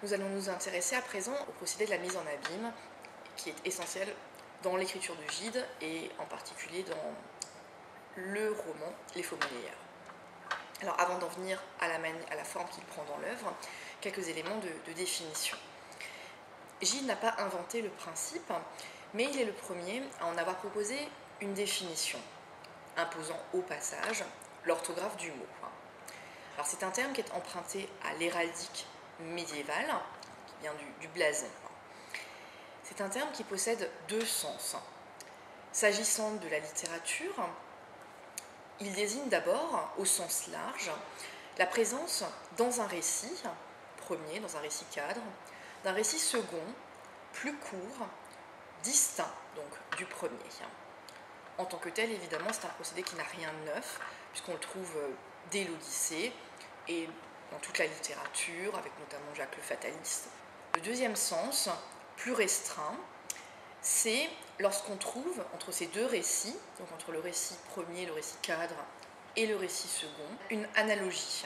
Nous allons nous intéresser à présent au procédé de la mise en abîme, qui est essentiel dans l'écriture de Gide et en particulier dans le roman Les Faux monnayeurs. Alors avant d'en venir à la forme qu'il prend dans l'œuvre, quelques éléments de définition. Gide n'a pas inventé le principe, mais il est le premier à en avoir proposé une définition, imposant au passage l'orthographe du mot. Alors c'est un terme qui est emprunté à l'héraldique médiévale, qui vient du blason. C'est un terme qui possède deux sens. S'agissant de la littérature, il désigne d'abord, au sens large, la présence dans un récit premier, dans un récit cadre, d'un récit second, plus court, distinct donc du premier. En tant que tel, évidemment, c'est un procédé qui n'a rien de neuf, puisqu'on le trouve dès l'Odyssée et dans toute la littérature, avec notamment Jacques le Fataliste. Le deuxième sens, plus restreint, c'est lorsqu'on trouve entre ces deux récits, donc entre le récit premier, le récit cadre, et le récit second, une analogie,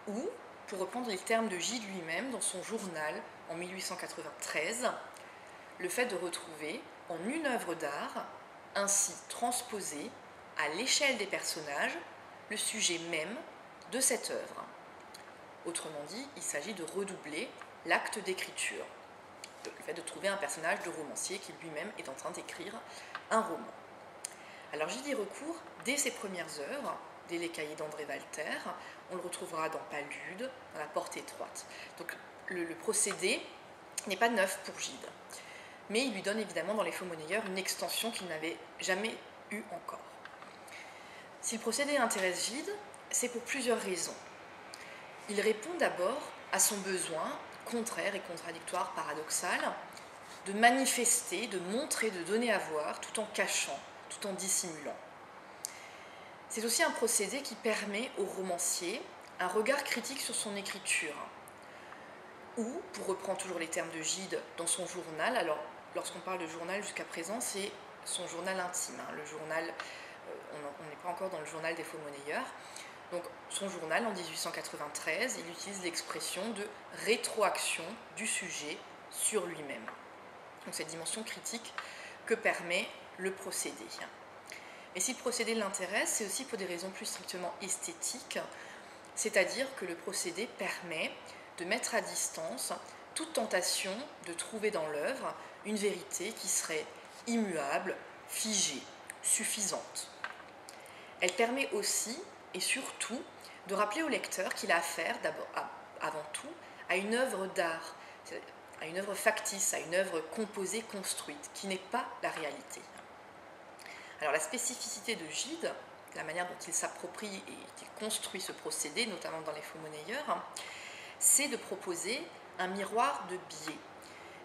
ou, pour reprendre les termes de Gide lui-même dans son journal en 1893, le fait de retrouver en une œuvre d'art, ainsi transposée à l'échelle des personnages, le sujet même de cette œuvre. Autrement dit, il s'agit de redoubler l'acte d'écriture, le fait de trouver un personnage de romancier qui lui-même est en train d'écrire un roman. Alors Gide y recourt dès ses premières œuvres, dès les cahiers d'André Walter, on le retrouvera dans Palude, dans La Porte étroite. Donc le procédé n'est pas neuf pour Gide, mais il lui donne évidemment dans Les Faux monnayeurs une extension qu'il n'avait jamais eue encore. Si le procédé intéresse Gide, c'est pour plusieurs raisons. Il répond d'abord à son besoin, contraire et contradictoire, paradoxal, de manifester, de montrer, de donner à voir, tout en cachant, tout en dissimulant. C'est aussi un procédé qui permet au romancier un regard critique sur son écriture, ou, pour reprendre toujours les termes de Gide, dans son journal, alors lorsqu'on parle de journal jusqu'à présent, c'est son journal intime, le journal, on n'est pas encore dans le journal des Faux monnayeurs. Donc son journal en 1893, il utilise l'expression de rétroaction du sujet sur lui-même. Donc cette dimension critique que permet le procédé. Et si le procédé l'intéresse, c'est aussi pour des raisons plus strictement esthétiques, c'est-à-dire que le procédé permet de mettre à distance toute tentation de trouver dans l'œuvre une vérité qui serait immuable, figée, suffisante. Elle permet aussi et surtout de rappeler au lecteur qu'il a affaire avant tout à une œuvre d'art, à une œuvre factice, à une œuvre composée, construite, qui n'est pas la réalité. Alors la spécificité de Gide, la manière dont il s'approprie et qu'il construit ce procédé, notamment dans Les Faux monnayeurs, c'est de proposer un miroir de biais.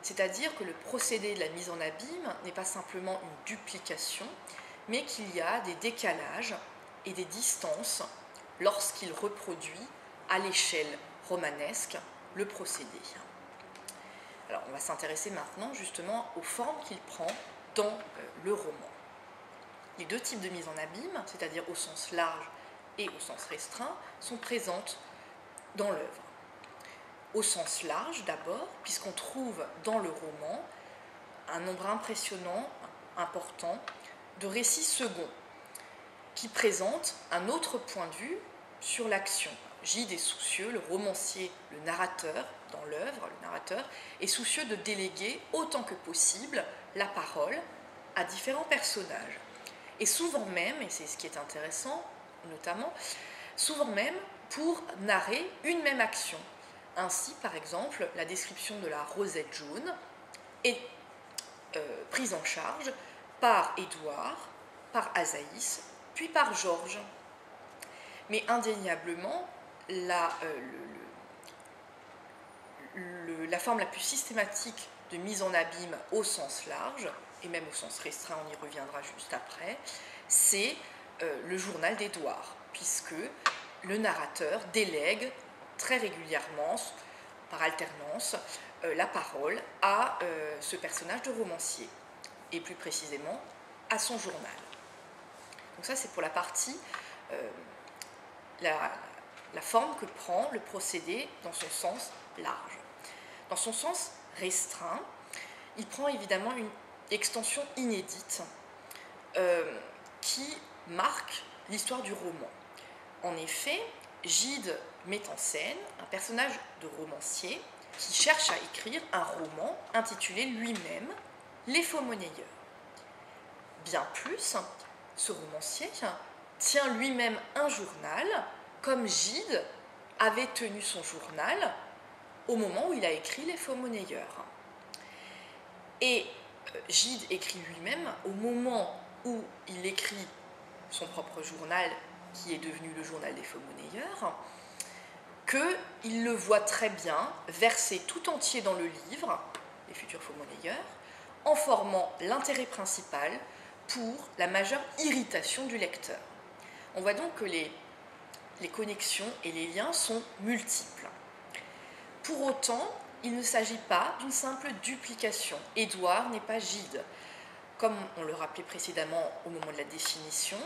C'est-à-dire que le procédé de la mise en abîme n'est pas simplement une duplication, mais qu'il y a des décalages et des distances lorsqu'il reproduit à l'échelle romanesque le procédé. Alors on va s'intéresser maintenant justement aux formes qu'il prend dans le roman. Les deux types de mise en abîme, c'est-à-dire au sens large et au sens restreint, sont présentes dans l'œuvre. Au sens large d'abord, puisqu'on trouve dans le roman un nombre impressionnant, important, de récits seconds, qui présentent un autre point de vue sur l'action. Gide est soucieux, le romancier, le narrateur, dans l'œuvre, le narrateur, est soucieux de déléguer autant que possible la parole à différents personnages. Et souvent même, et c'est ce qui est intéressant notamment, souvent même pour narrer une même action. Ainsi, par exemple, la description de la rosette jaune est prise en charge par Édouard, par Azaïs, puis par Georges. Mais indéniablement, la forme la plus systématique de mise en abîme au sens large, et même au sens restreint, on y reviendra juste après, c'est le journal d'Édouard, puisque le narrateur délègue très régulièrement, par alternance, la parole à ce personnage de romancier, et plus précisément à son journal. Donc ça, c'est pour la partie, la forme que prend le procédé dans son sens large. Dans son sens restreint, il prend évidemment une extension inédite qui marque l'histoire du roman. En effet, Gide met en scène un personnage de romancier qui cherche à écrire un roman intitulé lui-même « Les faux-monnayeurs ». Bien plus, ce romancier tient lui-même un journal, comme Gide avait tenu son journal au moment où il a écrit Les faux-monnayeurs. Et Gide écrit lui-même au moment où il écrit son propre journal, qui est devenu le journal des faux-monnayeurs, qu'il le voit très bien versé tout entier dans le livre, les futurs faux-monnayeurs, en formant l'intérêt principal pour la majeure irritation du lecteur. On voit donc que les connexions et les liens sont multiples. Pour autant, il ne s'agit pas d'une simple duplication. Édouard n'est pas Gide. Comme on le rappelait précédemment au moment de la définition,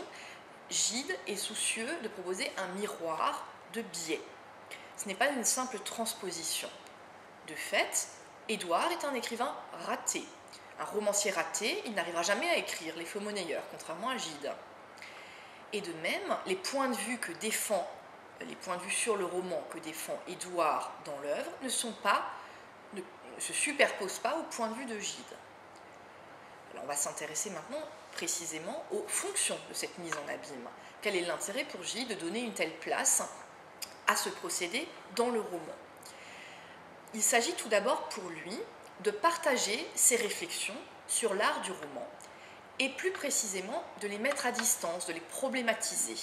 Gide est soucieux de proposer un miroir de biais. Ce n'est pas une simple transposition. De fait, Édouard est un écrivain raté. Un romancier raté, il n'arrivera jamais à écrire Les faux-monnayeurs, contrairement à Gide. Et de même, les points de vue sur le roman que défend Édouard dans l'œuvre ne se superposent pas au point de vue de Gide. Alors on va s'intéresser maintenant précisément aux fonctions de cette mise en abîme. Quel est l'intérêt pour Gide de donner une telle place à ce procédé dans le roman? Il s'agit tout d'abord pour lui de partager ses réflexions sur l'art du roman et plus précisément de les mettre à distance, de les problématiser.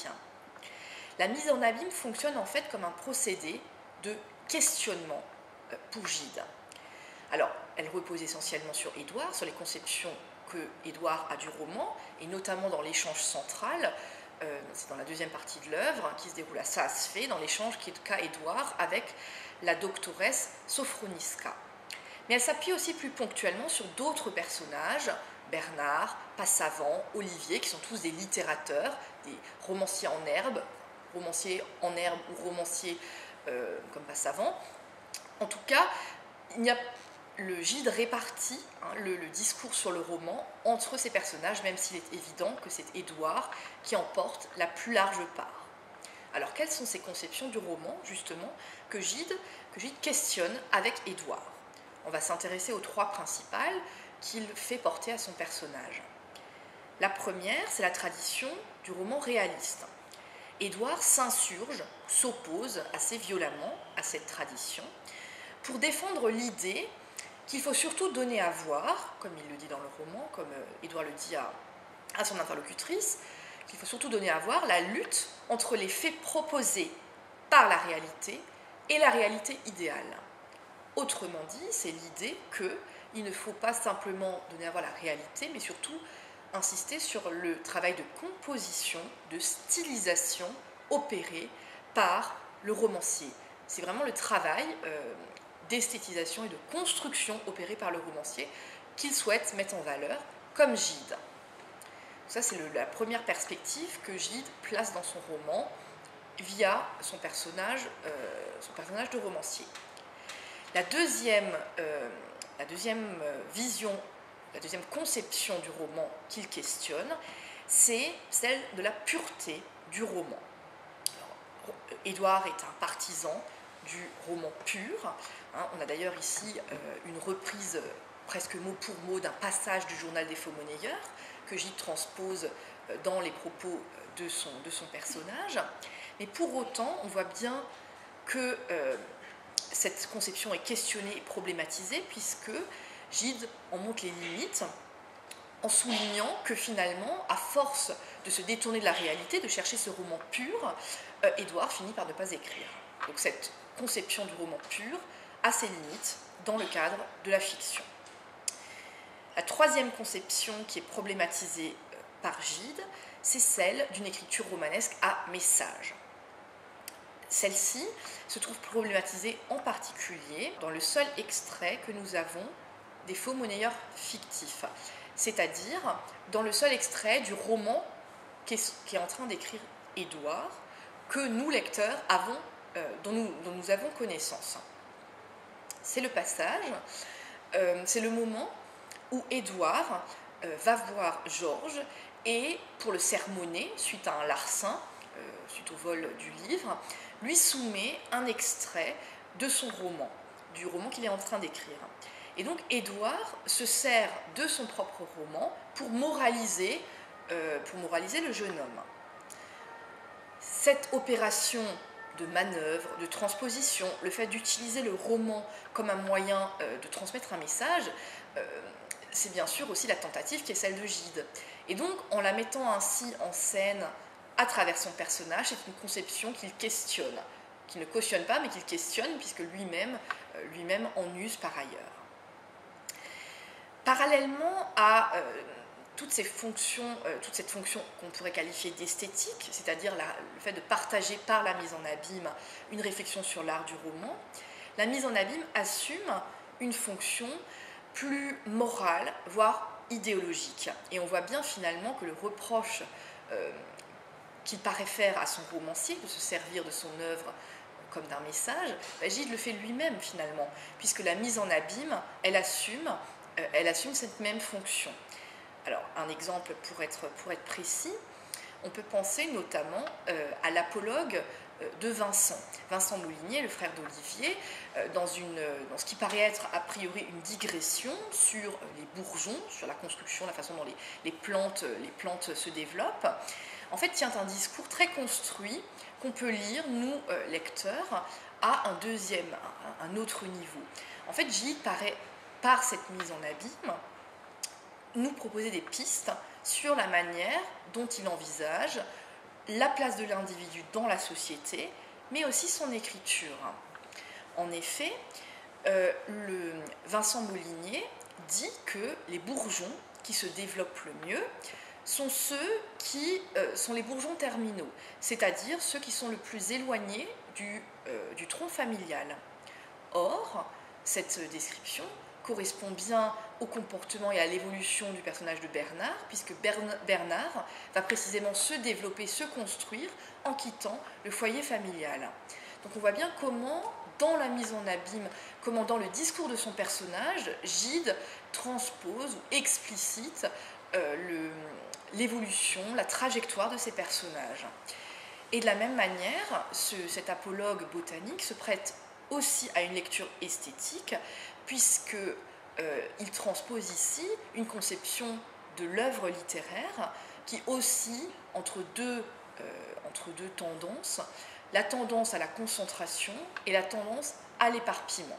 La mise en abîme fonctionne en fait comme un procédé de questionnement pour Gide. Alors, elle repose essentiellement sur Édouard, sur les conceptions que Édouard a du roman, et notamment dans l'échange central, c'est dans la deuxième partie de l'œuvre, qui se déroule à Saas-Fée, dans l'échange qu'a Édouard avec la doctoresse Sophroniska. Mais elle s'appuie aussi plus ponctuellement sur d'autres personnages, Bernard, Passavant, Olivier, qui sont tous des littérateurs, des romanciers en herbe ou romanciers comme Passavant. En tout cas, le Gide répartit le discours sur le roman entre ces personnages, même s'il est évident que c'est Édouard qui en porte la plus large part. Alors, quelles sont ces conceptions du roman, justement, que Gide questionne avec Édouard? On va s'intéresser aux trois principales qu'il fait porter à son personnage. La première, c'est la tradition du roman réaliste. Édouard s'insurge, s'oppose assez violemment à cette tradition pour défendre l'idée qu'il faut surtout donner à voir, comme il le dit dans le roman, comme Édouard le dit à son interlocutrice, qu'il faut surtout donner à voir la lutte entre les faits proposés par la réalité et la réalité idéale. Autrement dit, c'est l'idée qu'il ne faut pas simplement donner à voir la réalité, mais surtout insister sur le travail de composition, de stylisation opéré par le romancier. C'est vraiment le travail d'esthétisation et de construction opéré par le romancier qu'il souhaite mettre en valeur, comme Gide. Ça, c'est la première perspective que Gide place dans son roman via son personnage de romancier. La deuxième vision, la deuxième conception du roman qu'il questionne, c'est celle de la pureté du roman. Alors, Édouard est un partisan du roman pur. On a d'ailleurs ici une reprise presque mot pour mot d'un passage du journal des faux-monnayeurs que Gide transpose dans les propos de son personnage. Mais pour autant, on voit bien que cette conception est questionnée et problématisée, puisque Gide en montre les limites en soulignant que finalement, à force de se détourner de la réalité, de chercher ce roman pur, Édouard finit par ne pas écrire. Donc cette conception du roman pur a ses limites dans le cadre de la fiction. La troisième conception qui est problématisée par Gide, c'est celle d'une écriture romanesque à message. Celle-ci se trouve problématisée en particulier dans le seul extrait que nous avons des faux-monnayeurs fictifs, c'est-à-dire dans le seul extrait du roman qu'est en train d'écrire Édouard, que nous, lecteurs, dont nous avons connaissance. C'est le passage, c'est le moment où Édouard va voir Georges et, pour le sermonner, suite à un larcin, suite au vol du livre, lui soumet un extrait de son roman, du roman qu'il est en train d'écrire. Et donc Édouard se sert de son propre roman pour moraliser le jeune homme. Cette opération de manœuvre, de transposition, le fait d'utiliser le roman comme un moyen de transmettre un message, c'est bien sûr aussi la tentative qui est celle de Gide. Et donc, en la mettant ainsi en scène à travers son personnage, c'est une conception qu'il questionne, qu'il ne cautionne pas, mais qu'il questionne, puisque lui-même en use par ailleurs. Parallèlement à toute cette fonction qu'on pourrait qualifier d'esthétique, c'est-à-dire le fait de partager par la mise en abîme une réflexion sur l'art du roman, la mise en abîme assume une fonction plus morale, voire idéologique. Et on voit bien finalement que le reproche qu'il paraît faire à son romancier, de se servir de son œuvre comme d'un message, Gide le fait lui-même finalement, puisque la mise en abîme, elle assume cette même fonction. Alors, un exemple pour être précis, on peut penser notamment à l'apologue de Vincent Moulinier, le frère d'Olivier, dans ce qui paraît être a priori une digression sur les bourgeons, sur la construction, la façon dont les plantes se développent. En fait, tient un discours très construit qu'on peut lire, nous, lecteurs, à un autre niveau. En fait, Gide paraît, par cette mise en abîme, nous proposer des pistes sur la manière dont il envisage la place de l'individu dans la société, mais aussi son écriture. En effet, Vincent Moulinier dit que les bourgeons qui se développent le mieux sont ceux qui sont les bourgeons terminaux, c'est-à-dire ceux qui sont le plus éloignés du tronc familial. Or, cette description correspond bien au comportement et à l'évolution du personnage de Bernard, puisque Bernard va précisément se développer, se construire en quittant le foyer familial. Donc on voit bien comment, dans la mise en abîme, comment dans le discours de son personnage, Gide transpose ou explicite l'évolution, la trajectoire de ses personnages. Et de la même manière, cet apologue botanique se prête aussi à une lecture esthétique, puisqu'il transpose ici une conception de l'œuvre littéraire qui oscille entre deux tendances, la tendance à la concentration et la tendance à l'éparpillement.